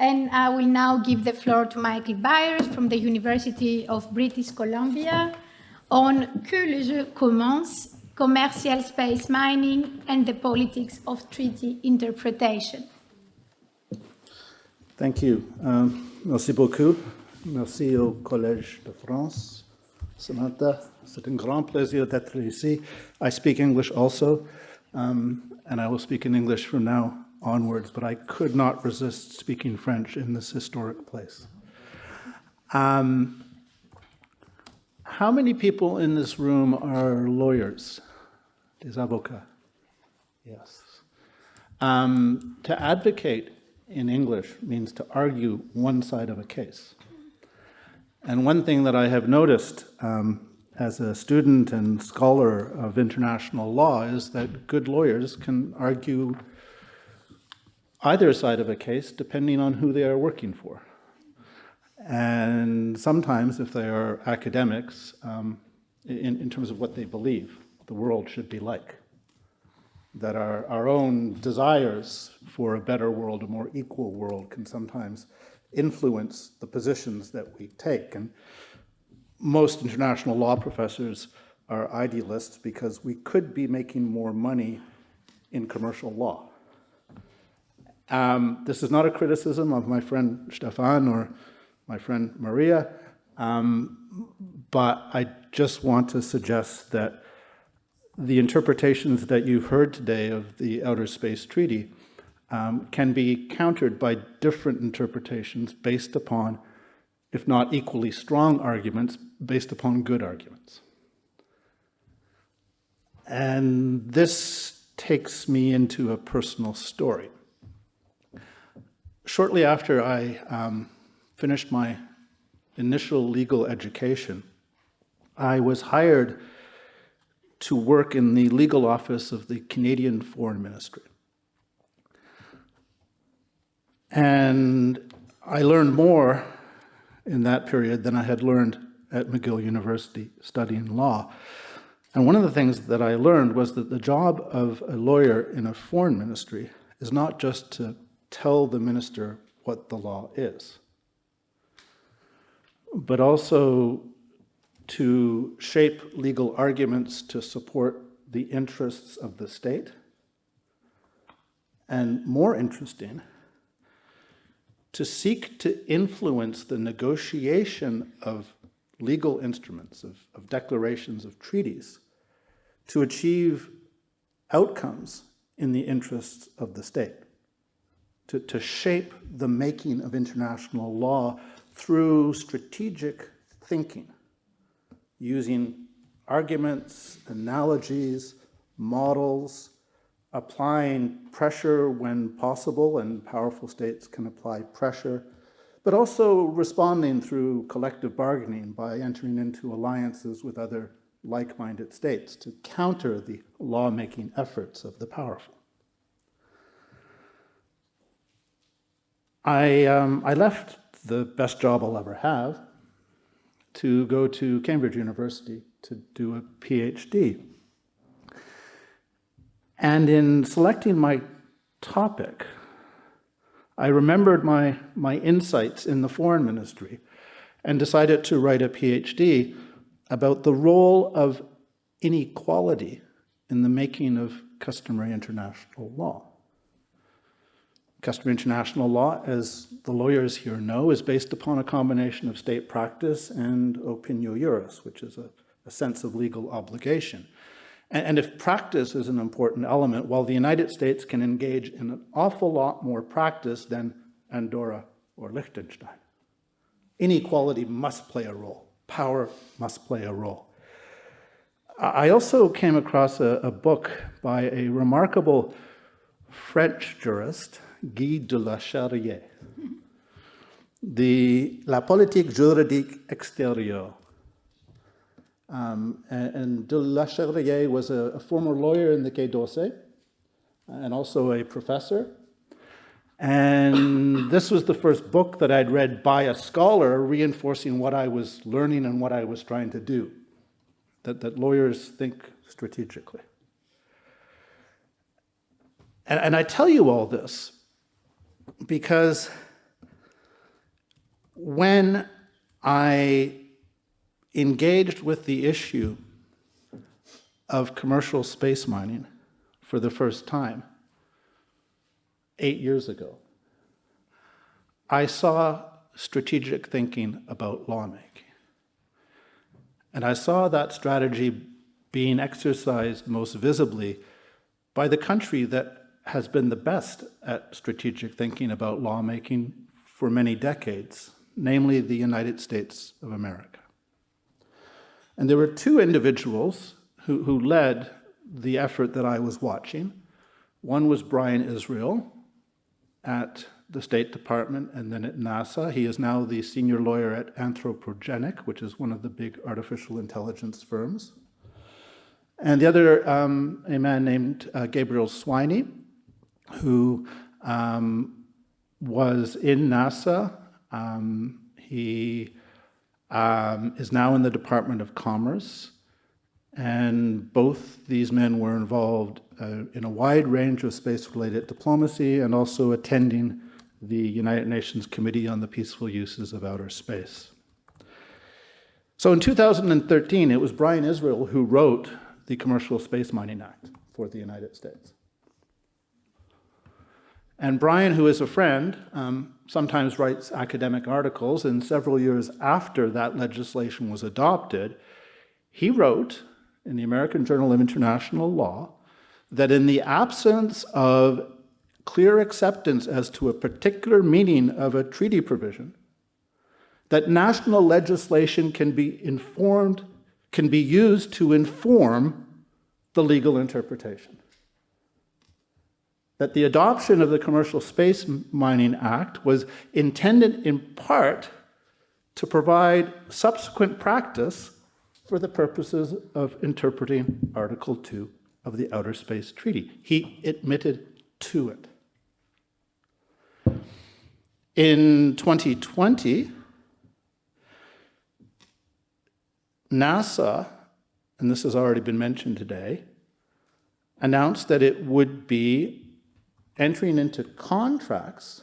And I will now give the floor to Michael Byers from the University of British Columbia on Que le jeu commence, commercial space mining and the politics of treaty interpretation. Thank you. Merci beaucoup. Merci au Collège de France. Samantha, c'est un grand plaisir d'être ici. I speak English also, and I will speak in English from now onwards, but I could not resist speaking French in this historic place. How many people in this room are lawyers? Des avocats? Yes. To advocate in English means to argue one side of a case. And one thing that I have noticed as a student and scholar of international law is that good lawyers can argue either side of a case depending on who they are working for. And sometimes, if they are academics, in terms of what they believe the world should be like. That our own desires for a better world, a more equal world, can sometimes influence the positions that we take. And most international law professors are idealists because we could be making more money in commercial law. This is not a criticism of my friend Stefan or my friend Maria, but I just want to suggest that the interpretations that you've heard today of the Outer Space Treaty can be countered by different interpretations based upon, if not equally strong arguments, based upon good arguments. And this takes me into a personal story. Shortly after I finished my initial legal education, I was hired to work in the legal office of the Canadian Foreign Ministry. And I learned more in that period than I had learned at McGill University studying law. And one of the things that I learned was that the job of a lawyer in a foreign ministry is not just to tell the minister what the law is, but also to shape legal arguments to support the interests of the state, and more interesting, to seek to influence the negotiation of legal instruments, of declarations, of treaties, to achieve outcomes in the interests of the state, to shape the making of international law through strategic thinking, using arguments, analogies, models, applying pressure when possible, and powerful states can apply pressure, but also responding through collective bargaining by entering into alliances with other like-minded states to counter the lawmaking efforts of the powerful. I left the best job I'll ever have to go to Cambridge University to do a PhD. And in selecting my topic, I remembered my insights in the foreign ministry and decided to write a PhD about the role of inequality in the making of customary international law. Customary international law, as the lawyers here know, is based upon a combination of state practice and opinio juris, which is a sense of legal obligation. And if practice is an important element, well, the United States can engage in an awful lot more practice than Andorra or Liechtenstein. Inequality must play a role. Power must play a role. I also came across a book by a remarkable French jurist, Guy de la Chaire, La politique juridique extérieure. And de la Chaire was a former lawyer in the Quai d'Orsay and also a professor. And this was the first book that I'd read by a scholar reinforcing what I was learning and what I was trying to do, that lawyers think strategically. And I tell you all this because when I engaged with the issue of commercial space mining for the first time 8 years ago, I saw strategic thinking about lawmaking. And I saw that strategy being exercised most visibly by the country that has been the best at strategic thinking about lawmaking for many decades, namely the United States of America. And there were two individuals who led the effort that I was watching. One was Brian Israel at the State Department and then at NASA. He is now the senior lawyer at Anthropogenic, which is one of the big artificial intelligence firms. And the other, a man named Gabriel Swiney, who was in NASA. He is now in the Department of Commerce. And both these men were involved in a wide range of space-related diplomacy and also attending the United Nations Committee on the Peaceful Uses of Outer Space. So in 2013, it was Brian Israel who wrote the Commercial Space Mining Act for the United States. And Brian, who is a friend, sometimes writes academic articles, and several years after that legislation was adopted, he wrote in the American Journal of International Law that in the absence of clear acceptance as to a particular meaning of a treaty provision, that national legislation can be used to inform the legal interpretation. That the adoption of the Commercial Space Mining Act was intended in part to provide subsequent practice for the purposes of interpreting Article 2 of the Outer Space Treaty. He admitted to it. In 2020, NASA, and this has already been mentioned today, announced that it would be entering into contracts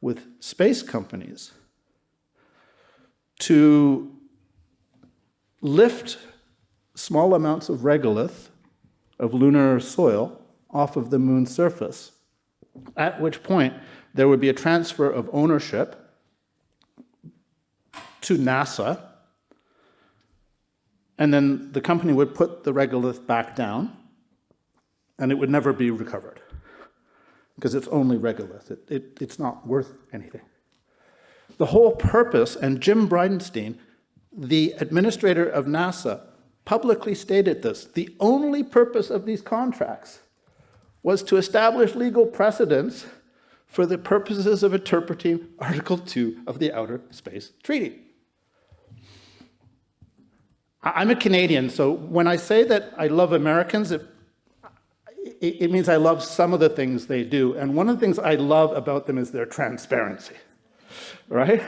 with space companies to lift small amounts of regolith of lunar soil off of the moon's surface, at which point there would be a transfer of ownership to NASA, and then the company would put the regolith back down, and it would never be recovered, because it's only regolith. It's not worth anything. The whole purpose, and Jim Bridenstine, the administrator of NASA, publicly stated this, the only purpose of these contracts was to establish legal precedents for the purposes of interpreting Article 2 of the Outer Space Treaty. I'm a Canadian, so when I say that I love Americans, it means I love some of the things they do. And one of the things I love about them is their transparency, right?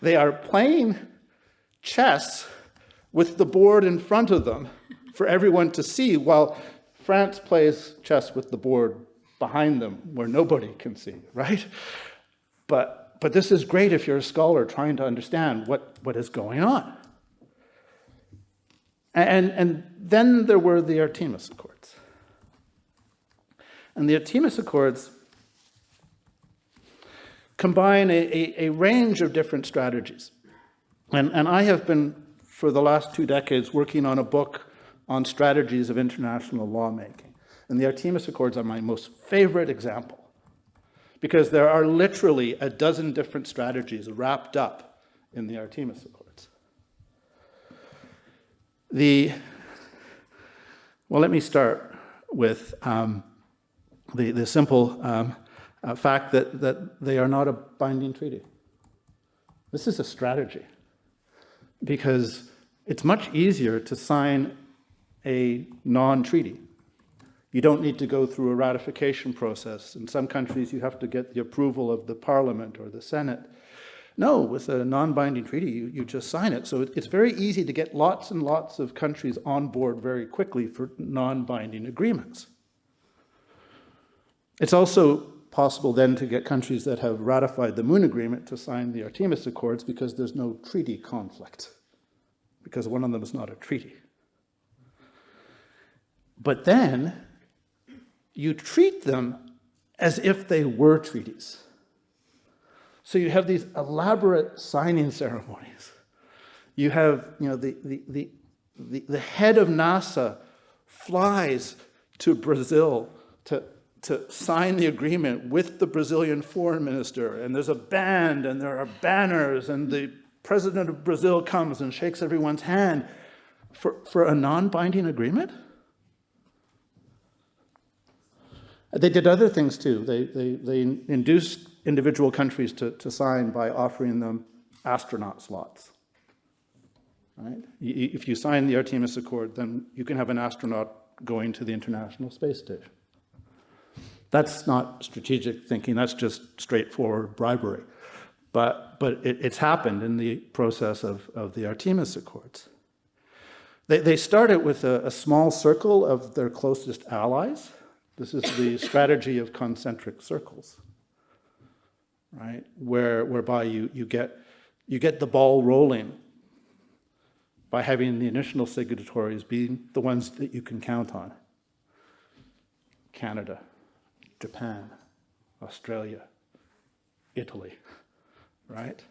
They are playing chess with the board in front of them for everyone to see, while France plays chess with the board behind them where nobody can see, right? But this is great if you're a scholar trying to understand what is going on. And then there were the Artemis Accords. And the Artemis Accords combine a range of different strategies. And I have been, for the last 2 decades, working on a book on strategies of international lawmaking. And the Artemis Accords are my most favorite example, because there are literally a dozen different strategies wrapped up in the Artemis Accords. Well, let me start with the simple fact that they are not a binding treaty. This is a strategy, because it's much easier to sign a non-treaty. You don't need to go through a ratification process. In some countries, you have to get the approval of the Parliament or the Senate. No, with a non-binding treaty, you just sign it. So it's very easy to get lots and lots of countries on board very quickly for non-binding agreements. It's also possible then to get countries that have ratified the Moon Agreement to sign the Artemis Accords because there's no treaty conflict, because one of them is not a treaty. But then you treat them as if they were treaties. So you have these elaborate signing ceremonies. You have, the head of NASA flies to Brazil to sign the agreement with the Brazilian foreign minister, and there's a band, and there are banners, and the president of Brazil comes and shakes everyone's hand for a non-binding agreement? They did other things too. They induced individual countries to sign by offering them astronaut slots. Right? If you sign the Artemis Accord, then you can have an astronaut going to the International Space Station. That's not strategic thinking, that's just straightforward bribery. But it's happened in the process of the Artemis Accords. They started with a small circle of their closest allies. This is the strategy of concentric circles, right? Whereby you get the ball rolling by having the initial signatories being the ones that you can count on. Canada, Japan, Australia, Italy, right?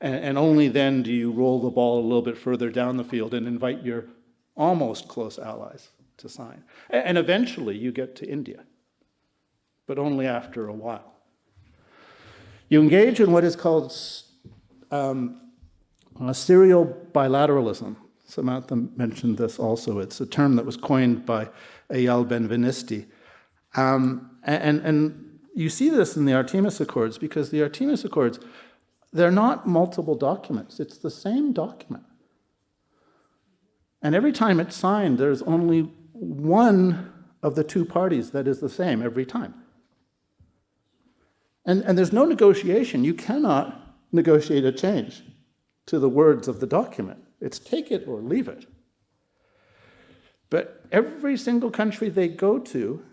And only then do you roll the ball a little bit further down the field and invite your almost close allies to sign. And eventually you get to India, but only after a while. You engage in what is called serial bilateralism. Samantha mentioned this also. It's a term that was coined by Eyal Benvenisti. And you see this in the Artemis Accords because the Artemis Accords, they're not multiple documents. It's the same document. And every time it's signed, there's only one of the two parties that is the same every time. And there's no negotiation. You cannot negotiate a change to the words of the document. It's take it or leave it. But every single country they go to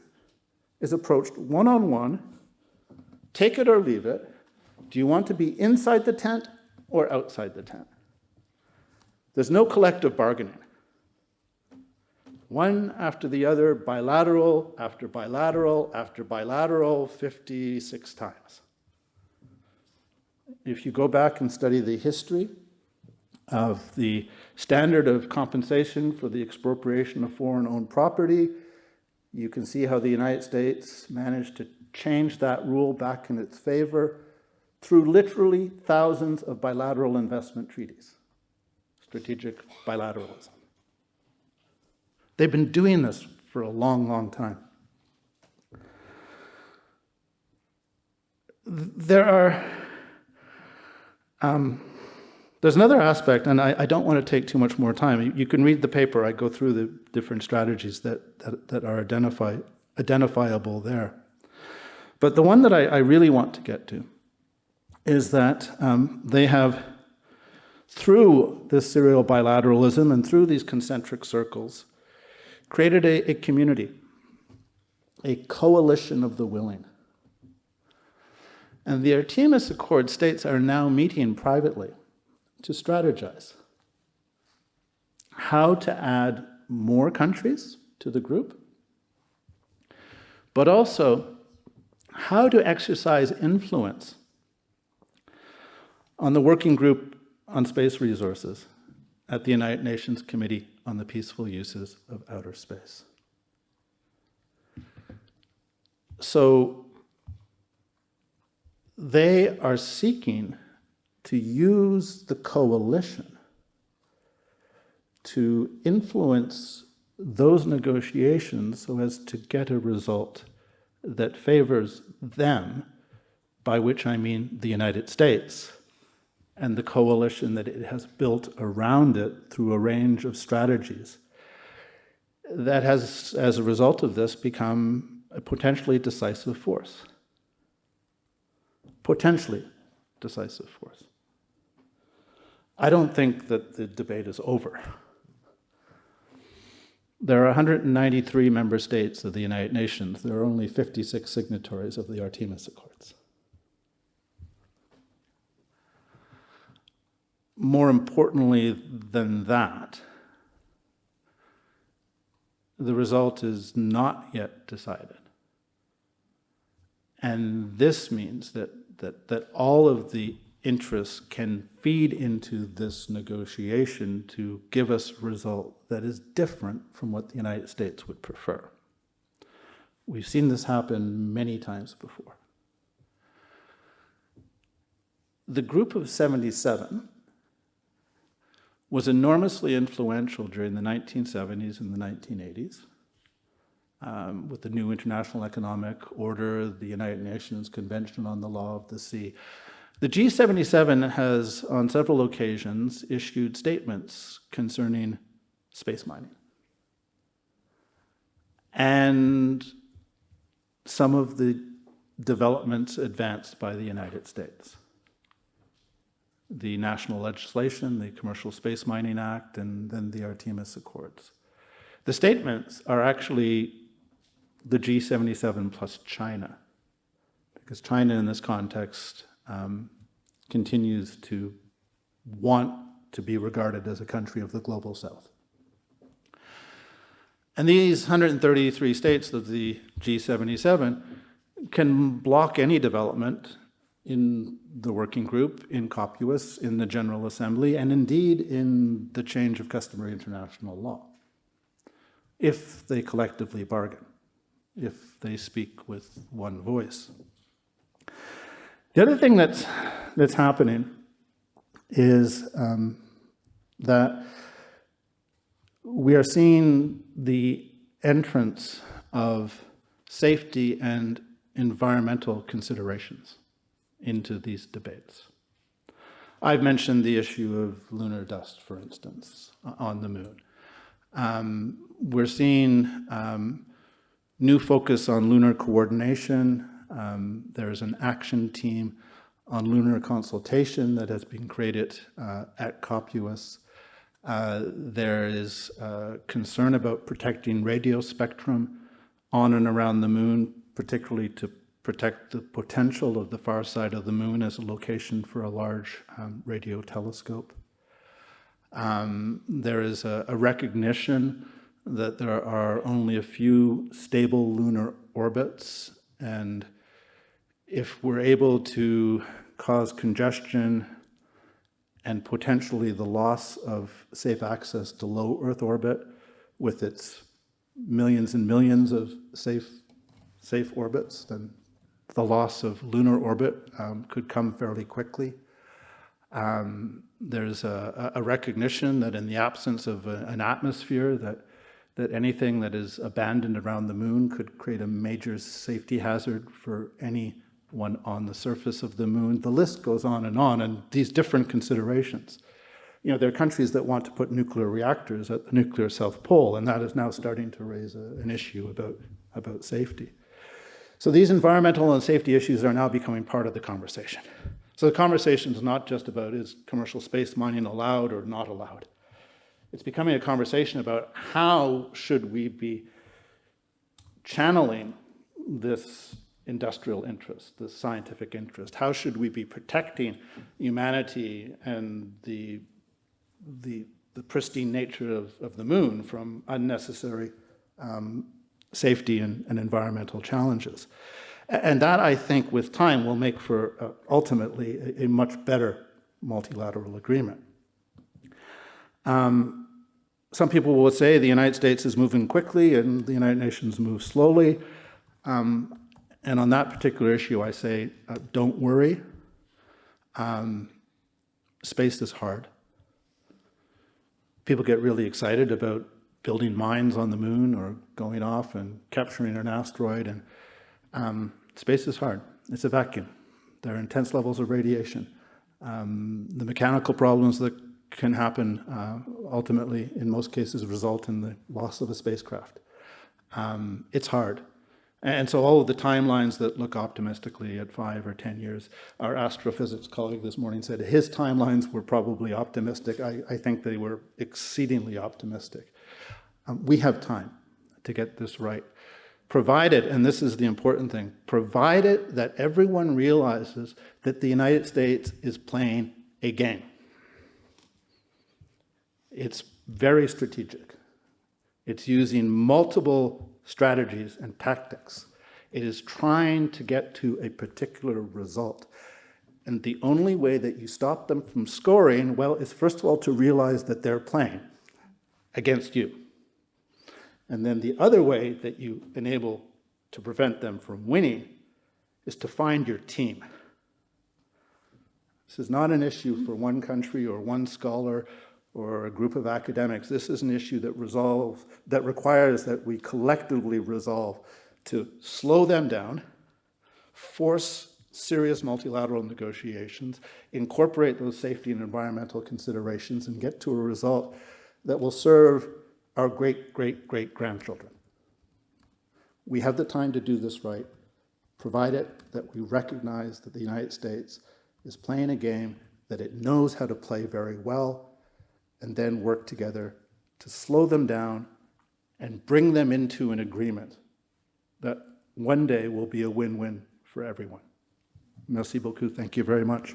is approached one-on-one, take it or leave it. Do you want to be inside the tent or outside the tent? There's no collective bargaining. One after the other, bilateral after bilateral after bilateral, 56 times. If you go back and study the history of the standard of compensation for the expropriation of foreign-owned property, you can see how the United States managed to change that rule back in its favor through literally thousands of bilateral investment treaties, strategic bilateralism. They've been doing this for a long, long time. There's another aspect, and I don't want to take too much more time. You can read the paper. I go through the different strategies that are identifiable there. But the one that I really want to get to is that they have, through this serial bilateralism and through these concentric circles, created a community, a coalition of the willing. And the Artemis Accord states are now meeting privately to strategize how to add more countries to the group, but also how to exercise influence on the Working Group on Space Resources at the United Nations Committee on the Peaceful Uses of Outer Space. So they are seeking to use the coalition to influence those negotiations so as to get a result that favors them, by which I mean the United States, and the coalition that it has built around it through a range of strategies that has, as a result of this, become a potentially decisive force. Potentially decisive force. I don't think that the debate is over. There are 193 member states of the United Nations. There are only 56 signatories of the Artemis Accords. More importantly than that, the result is not yet decided. And this means that all of the interests can feed into this negotiation to give us a result that is different from what the United States would prefer. We've seen this happen many times before. The Group of 77 was enormously influential during the 1970s and the 1980s. With the new International Economic Order, the United Nations Convention on the Law of the Sea. The G77 has, on several occasions, issued statements concerning space mining. And some of the developments advanced by the United States. The national legislation, the Commercial Space Mining Act, and then the Artemis Accords. The statements are actually the G77 plus China, because China in this context continues to want to be regarded as a country of the global south. And these 133 states of the G77 can block any development in the working group, in COPUOS, in the General Assembly, and indeed in the change of customary international law, if they collectively bargain, if they speak with one voice. The other thing that's happening is that we are seeing the entrance of safety and environmental considerations into these debates. I've mentioned the issue of lunar dust, for instance, on the moon. We're seeing new focus on lunar coordination. There's an action team on lunar consultation that has been created at COPUOS. There is concern about protecting radio spectrum on and around the moon, particularly to protect the potential of the far side of the moon as a location for a large radio telescope. There is a recognition that there are only a few stable lunar orbits, and if we're able to cause congestion and potentially the loss of safe access to low Earth orbit with its millions and millions of safe orbits, then the loss of lunar orbit could come fairly quickly. There's a recognition that in the absence of an atmosphere, that anything that is abandoned around the moon could create a major safety hazard for anyone on the surface of the moon. The list goes on, and these different considerations. You know, there are countries that want to put nuclear reactors at the nuclear South Pole, and that is now starting to raise an issue about safety. So these environmental and safety issues are now becoming part of the conversation. So the conversation is not just about is commercial space mining allowed or not allowed. It's becoming a conversation about how should we be channeling this industrial interest, this scientific interest. How should we be protecting humanity and the pristine nature of the moon from unnecessary safety and environmental challenges. And that, I think, with time will make for ultimately a much better multilateral agreement. Some people will say the United States is moving quickly and the United Nations moves slowly. And on that particular issue, I say, don't worry. Space is hard. People get really excited about building mines on the moon or going off and capturing an asteroid. And space is hard. It's a vacuum. There are intense levels of radiation. The mechanical problems that can happen ultimately, in most cases, result in the loss of a spacecraft. It's hard. And so all of the timelines that look optimistically at 5 or 10 years, our astrophysics colleague this morning said his timelines were probably optimistic. I think they were exceedingly optimistic. We have time to get this right, provided, and this is the important thing, provided that everyone realizes that the United States is playing a game. It's very strategic. It's using multiple strategies and tactics. It is trying to get to a particular result. And the only way that you stop them from scoring, well, is first of all to realize that they're playing against you. And then the other way that you enable to prevent them from winning is to find your team. This is not an issue for one country or one scholar or a group of academics. This is an issue that requires that we collectively resolve to slow them down, force serious multilateral negotiations, incorporate those safety and environmental considerations, and get to a result that will serve our great-great-great-grandchildren. We have the time to do this right, provided that we recognize that the United States is playing a game that it knows how to play very well, and then work together to slow them down and bring them into an agreement that one day will be a win-win for everyone. Merci beaucoup. Thank you very much.